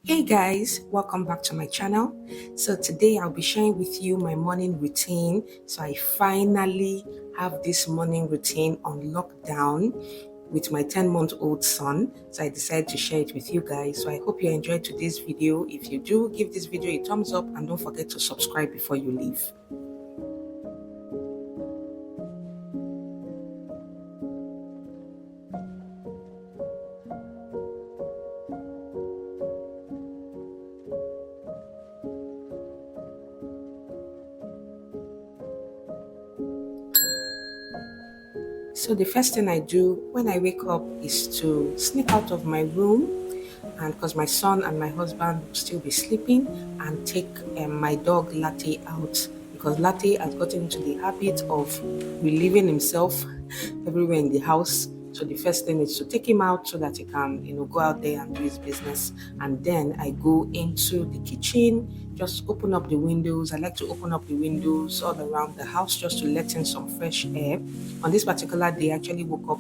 Hey guys, welcome back to my channel. So today I'll be sharing with you my morning routine. So I finally have this morning routine on lockdown with my 10-month-old son. So I decided to share it with you guys. So I hope you enjoyed today's video. If you do, give this video a thumbs up and don't forget to subscribe before you leave. So the first thing I do when I wake up is to sneak out of my room, and because my son and my husband will still be sleeping, and take my dog Latte out, because Latte has gotten into the habit of relieving himself everywhere in the house. So the first thing is to take him out so that he can, go out there and do his business. And then I go into the kitchen, just open up the windows. I like to open up the windows all around the house just to let in some fresh air. On this particular day, I actually woke up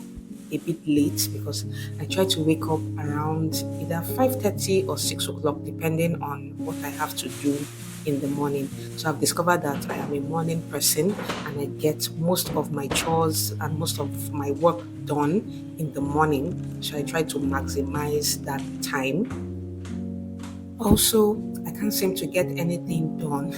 a bit late because I try to wake up around either 5:30 or 6 o'clock, depending on what I have to do in the morning. So I've discovered that I am a morning person and I get most of my chores and most of my work done in the morning. So I try to maximize that time. Also, I can't seem to get anything done,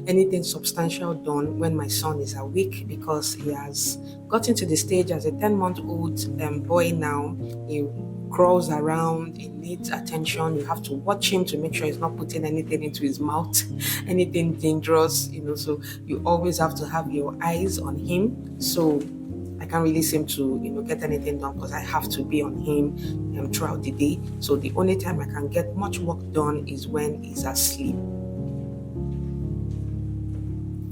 anything substantial done when my son is awake, because he has gotten to the stage as a 10-month-old boy now. He crawls around, he needs attention. You have to watch him to make sure he's not putting anything into his mouth, anything dangerous, so you always have to have your eyes on him. So I can't really seem to, get anything done because I have to be on him throughout the day. So the only time I can get much work done is when he's asleep.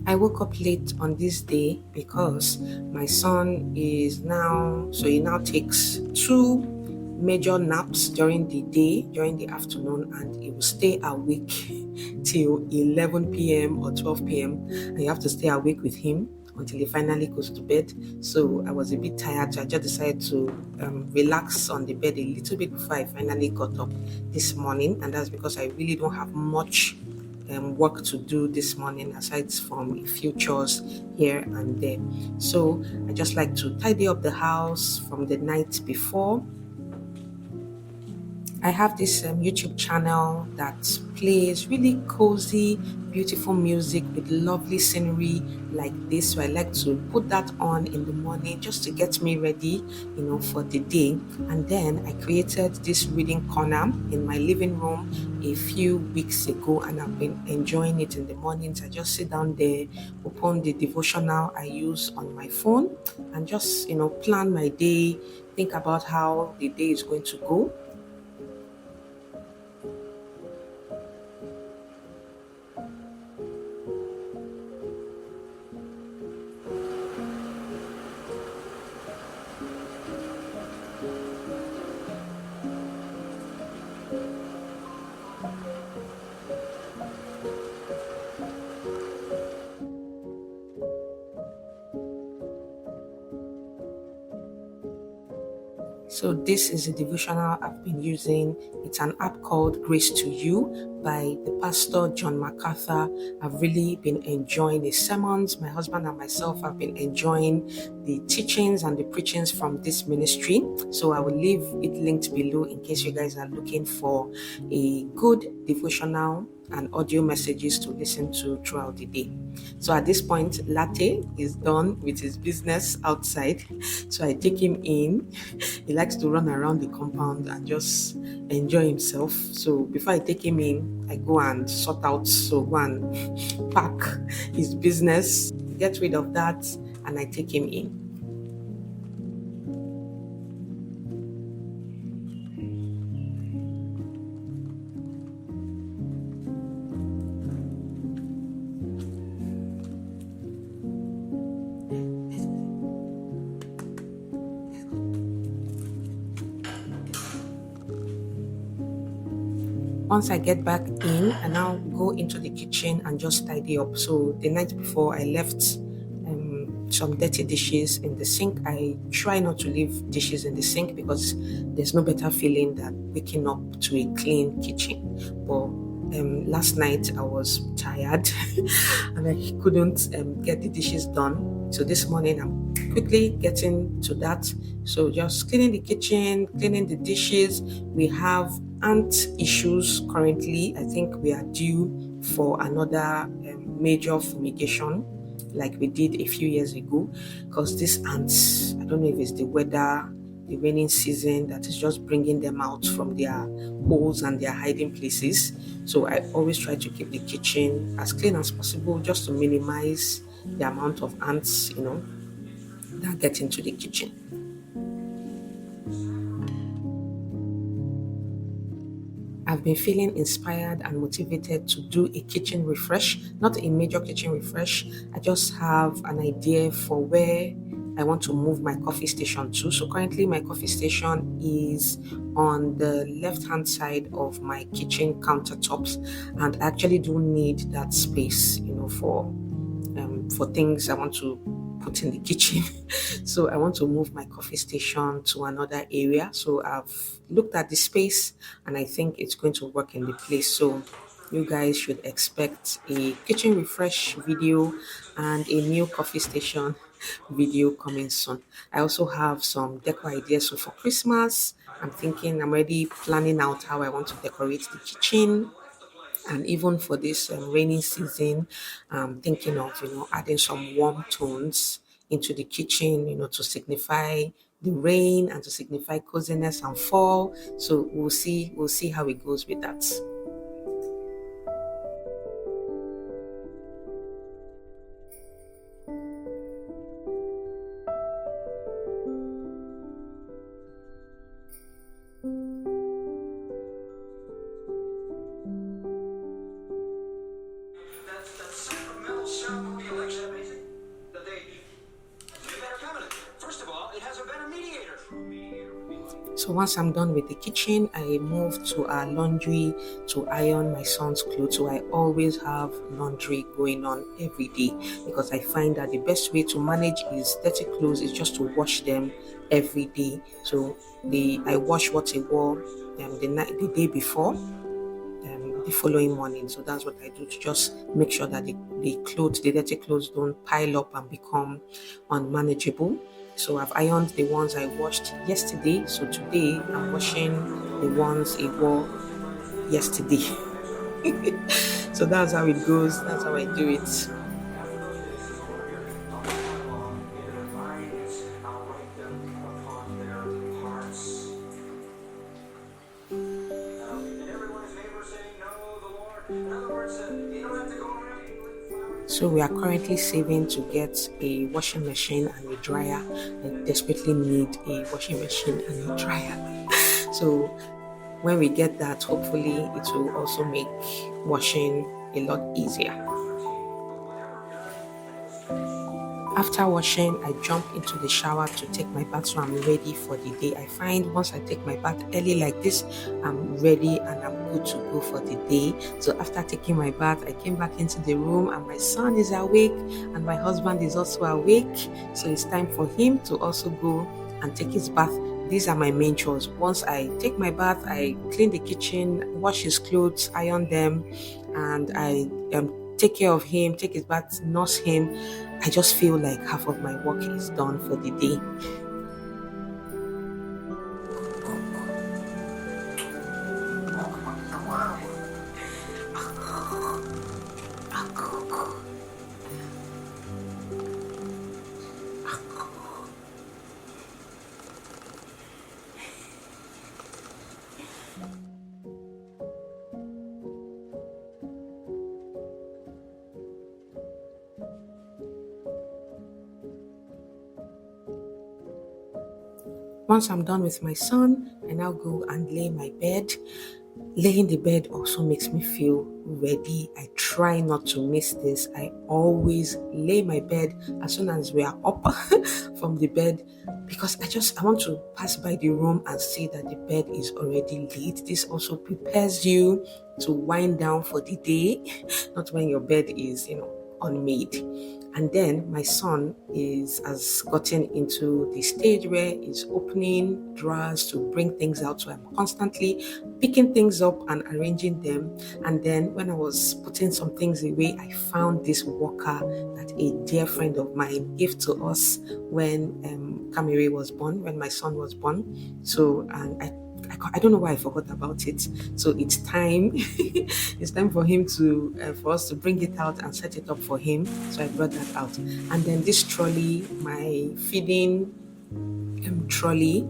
I woke up late on this day because my son he now takes 2 major naps during the day, during the afternoon, and he will stay awake till 11 p.m. or 12 p.m. and you have to stay awake with him until he finally goes to bed. So I was a bit tired, so I just decided to relax on the bed a little bit before I finally got up this morning, and that's because I really don't have much work to do this morning aside from a few chores here and there. So I just like to tidy up the house from the night before. I have this YouTube channel that plays really cozy, beautiful music with lovely scenery like this. So I like to put that on in the morning just to get me ready, for the day. And then I created this reading corner in my living room a few weeks ago, and I've been enjoying it in the mornings. I just sit down there, open the devotional I use on my phone, and just, plan my day, think about how the day is going to go. So this is a devotional I've been using. It's an app called Grace to You by the pastor John MacArthur. I've really been enjoying the sermons. My husband and myself have been enjoying the teachings and the preachings from this ministry. So I will leave it linked below in case you guys are looking for a good devotional and audio messages to listen to throughout the day. So at this point, Latte is done with his business outside. So I take him in. He likes to run around the compound and just enjoy himself. So before I take him in, I go and sort out, so go and pack his business, get rid of that, and I take him in. Once I get back in, I now go into the kitchen and just tidy up. So the night before I left some dirty dishes in the sink. I try not to leave dishes in the sink because there's no better feeling than waking up to a clean kitchen. But last night I was tired and I couldn't get the dishes done. So this morning I'm quickly getting to that. So just cleaning the kitchen, cleaning the dishes. We have ant issues currently. I think we are due for another major fumigation like we did a few years ago, because these ants, I don't know if it's the weather, the raining season, that is just bringing them out from their holes and their hiding places. So I always try to keep the kitchen as clean as possible just to minimize the amount of ants, that get into the kitchen. I've been feeling inspired and motivated to do a kitchen refresh, not a major kitchen refresh. I just have an idea for where I want to move my coffee station to. So currently my coffee station is on the left hand side of my kitchen countertops, and I actually do need that space, for things I want to put in the kitchen. So I want to move my coffee station to another area. So I've looked at the space and I think it's going to work in the place. So you guys should expect a kitchen refresh video and a new coffee station video coming soon. I also have some decor ideas. So for Christmas, I'm already planning out how I want to decorate the kitchen. And even for this rainy season, I'm thinking of adding some warm tones into the kitchen, to signify the rain and to signify coziness and fall. So we'll see how it goes with that. So once I'm done with the kitchen, I move to our laundry to iron my son's clothes. So I always have laundry going on every day because I find that the best way to manage his dirty clothes is just to wash them every day. So I wash what I wore the day before, the following morning. So that's what I do to just make sure that the dirty clothes don't pile up and become unmanageable. So I've ironed the ones I washed yesterday. So today I'm washing the ones I wore yesterday. So that's how it goes. That's how I do it. So we are currently saving to get a washing machine and a dryer. I desperately need a washing machine and a dryer. So when we get that, hopefully it will also make washing a lot easier. After washing, I jump into the shower to take my bath so I'm ready for the day. I find once I take my bath early like this, I'm ready and I'm good to go for the day. So after taking my bath, I came back into the room and my son is awake and my husband is also awake. So it's time for him to also go and take his bath. These are my main chores. Once I take my bath, I clean the kitchen, wash his clothes, iron them, and I take care of him, take his bath, nurse him. I just feel like half of my work is done for the day. Once I'm done with my son, I now go and lay my bed. Laying the bed also makes me feel ready. I try not to miss this. I always lay my bed as soon as we are up from the bed because I want to pass by the room and see that the bed is already lit. This also prepares you to wind down for the day, not when your bed is, unmade. And then my son has gotten into the stage where he's opening drawers to bring things out. So I'm constantly picking things up and arranging them. And then when I was putting some things away, I found this walker that a dear friend of mine gave to us when Kamiri was born, when my son was born. So, and I don't know why I forgot about it. So it's time, it's time for him for us to bring it out and set it up for him. So I brought that out. And then this trolley, my feeding trolley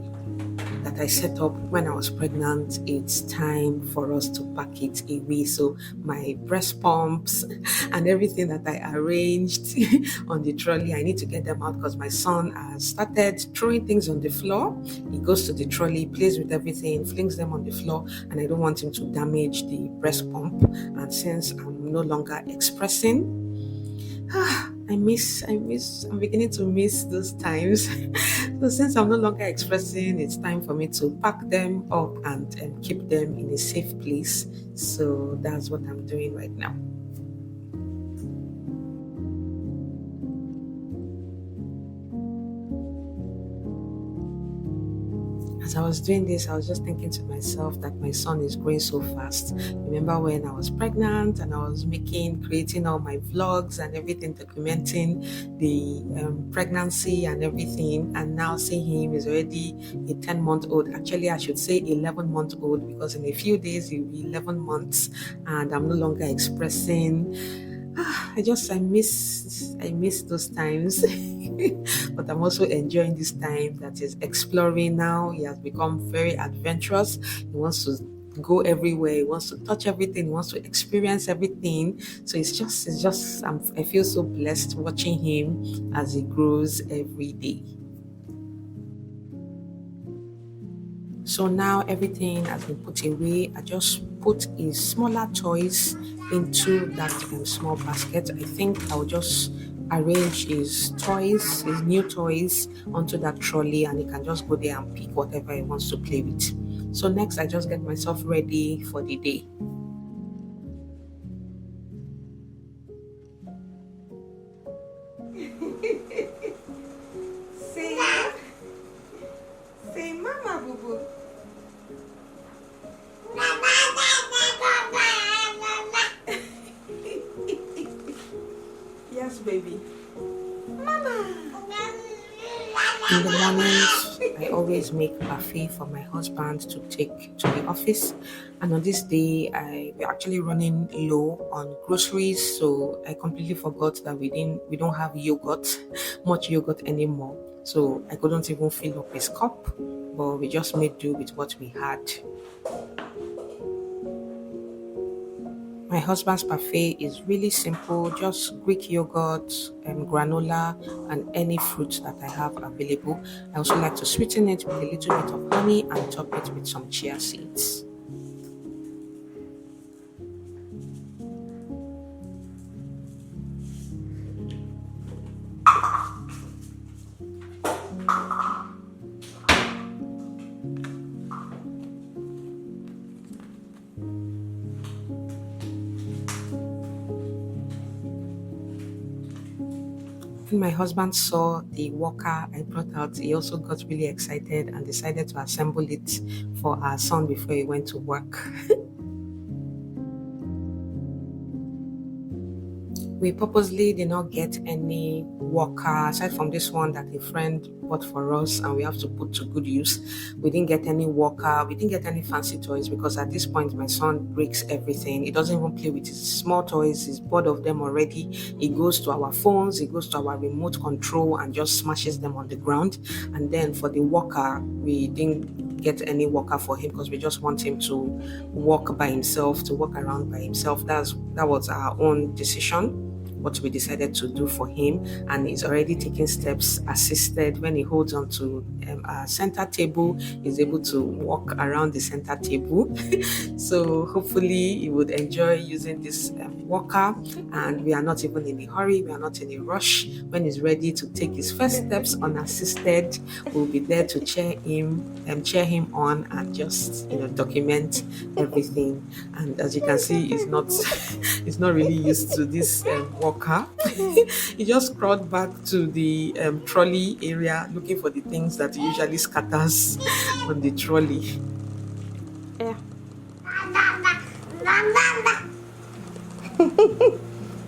that I set up when I was pregnant, it's time for us to pack it away. So my breast pumps and everything that I arranged on the trolley, I need to get them out because my son has started throwing things on the floor. He goes to the trolley, plays with everything, flings them on the floor, and I don't want him to damage the breast pump. And since I'm no longer expressing, I'm beginning to miss those times. So since I'm no longer expressing, it's time for me to pack them up and keep them in a safe place. So that's what I'm doing right now. As I was doing this, I was just thinking to myself that my son is growing so fast. Remember when I was pregnant and I was creating all my vlogs and everything, documenting the pregnancy and everything, and now seeing him is already a 10-month-old. Actually, I should say 11-month-old because in a few days he'll be 11 months and I'm no longer expressing. I miss those times. But I'm also enjoying this time that is exploring now. He has become very adventurous. He wants to go everywhere. He wants to touch everything. He wants to experience everything. So I feel so blessed watching him as he grows every day. So now everything has been put away. I just put his smaller toys into that small basket. I think I'll just arrange his new toys onto that trolley, and he can just go there and pick whatever he wants to play with. So next, I just get myself ready for the day. Say mama boo boo. Yes, baby. Mama. In the mornings, I always make buffet for my husband to take to the office. And on this day, we're actually running low on groceries, so I completely forgot that we don't have much yogurt anymore. So I couldn't even fill up his cup, but we just made do with what we had. My husband's buffet is really simple, just Greek yogurt, granola, and any fruit that I have available. I also like to sweeten it with a little bit of honey and top it with some chia seeds. When my husband saw the walker I brought out, he also got really excited and decided to assemble it for our son before he went to work. We purposely did not get any walker aside from this one that a friend bought for us and we have to put to good use. We didn't get any walker, we didn't get any fancy toys because at this point my son breaks everything. He doesn't even play with his small toys, he's bored of them already. He goes to our phones, he goes to our remote control and just smashes them on the ground. And then for the walker, we didn't get any walker for him because we just want him to walk by himself, to walk around by himself. That was our own decision, what we decided to do for him, and he's already taking steps assisted. When he holds on to our center table, he's able to walk around the center table. So hopefully he would enjoy using this walker, and we are not even in a hurry, we are not in a rush. When he's ready to take his first steps unassisted, we'll be there to cheer him on and just document everything. And as you can see, he's not he's not really used to this walker. He just crawled back to the trolley area looking for the things that he usually scatters on the trolley. Yeah.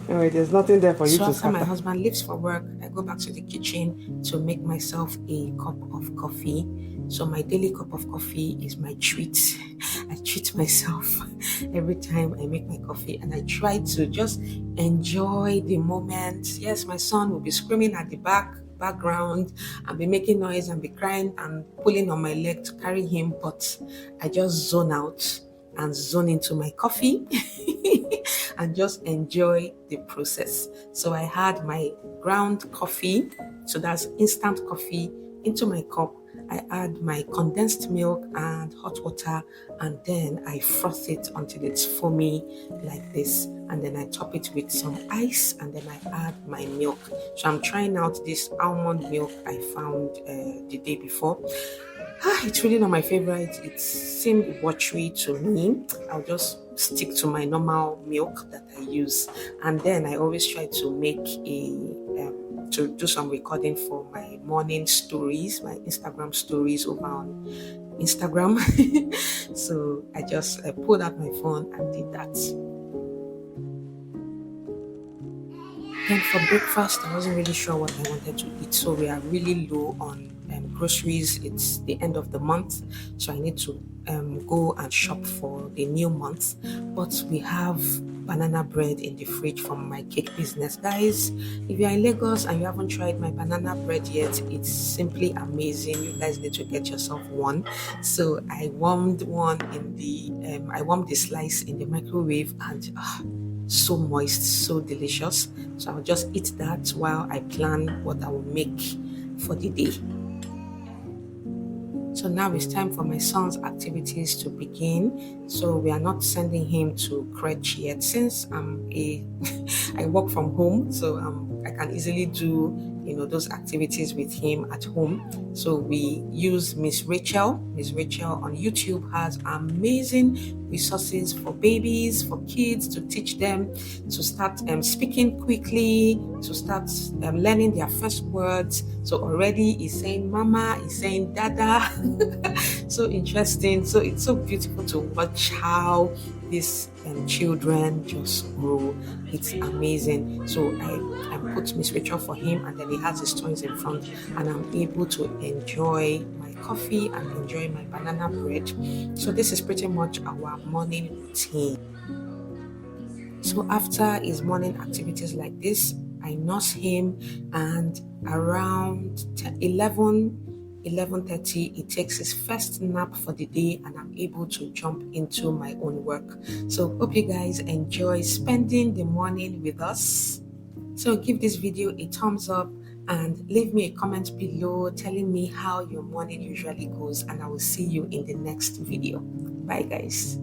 Anyway, there's nothing there for you to So scatter. after my husband leaves for work, I go back to the kitchen to make myself a cup of coffee. So my daily cup of coffee is my treat. I treat myself every time I make my coffee, and I try to just enjoy the moment. Yes, my son will be screaming at the background and be making noise and be crying and pulling on my leg to carry him, but I just zone out and zone into my coffee and just enjoy the process. So I had my ground coffee, so that's instant coffee, into my cup. I add my condensed milk and hot water, and then I froth it until it's foamy like this. And then I top it with some ice, and then I add my milk. So I'm trying out this almond milk I found the day before. It's really not my favorite. It seemed watery to me. I'll just stick to my normal milk that I use, and then I always try to make to do some recording for my morning stories, my Instagram stories over on Instagram. So I just pulled out my phone and did that. Then for breakfast, I wasn't really sure what I wanted to eat, so we are really low on groceries. It's the end of the month, so I need to go and shop for the new month. But we have banana bread in the fridge from my cake business. Guys, if you're in Lagos and you haven't tried my banana bread yet, it's simply amazing. You guys need to get yourself one. So I warmed one in the I warmed the slice in the microwave, and so moist, so delicious. So I'll just eat that while I plan what I will make for the day. So now it's time for my son's activities to begin. So we are not sending him to crèche yet, since I work from home, so I can easily do those activities with him at home. So we use Miss Rachel. Miss Rachel on YouTube has amazing resources for babies, for kids, to teach them to start speaking quickly, to start learning their first words. So already he's saying mama, he's saying dada. So interesting. So it's so beautiful to watch how these children just grow. It's amazing. So I put Miss Rachel for him, and then he has his toys in front, and I'm able to enjoy my coffee and enjoy my banana bread. So this is pretty much our morning routine. So after his morning activities like this, I nurse him, and around 11:30, he takes his first nap for the day, and I'm able to jump into my own work. So hope you guys enjoy spending the morning with us. So give this video a thumbs up and leave me a comment below telling me how your morning usually goes, and I will see you in the next video. Bye guys.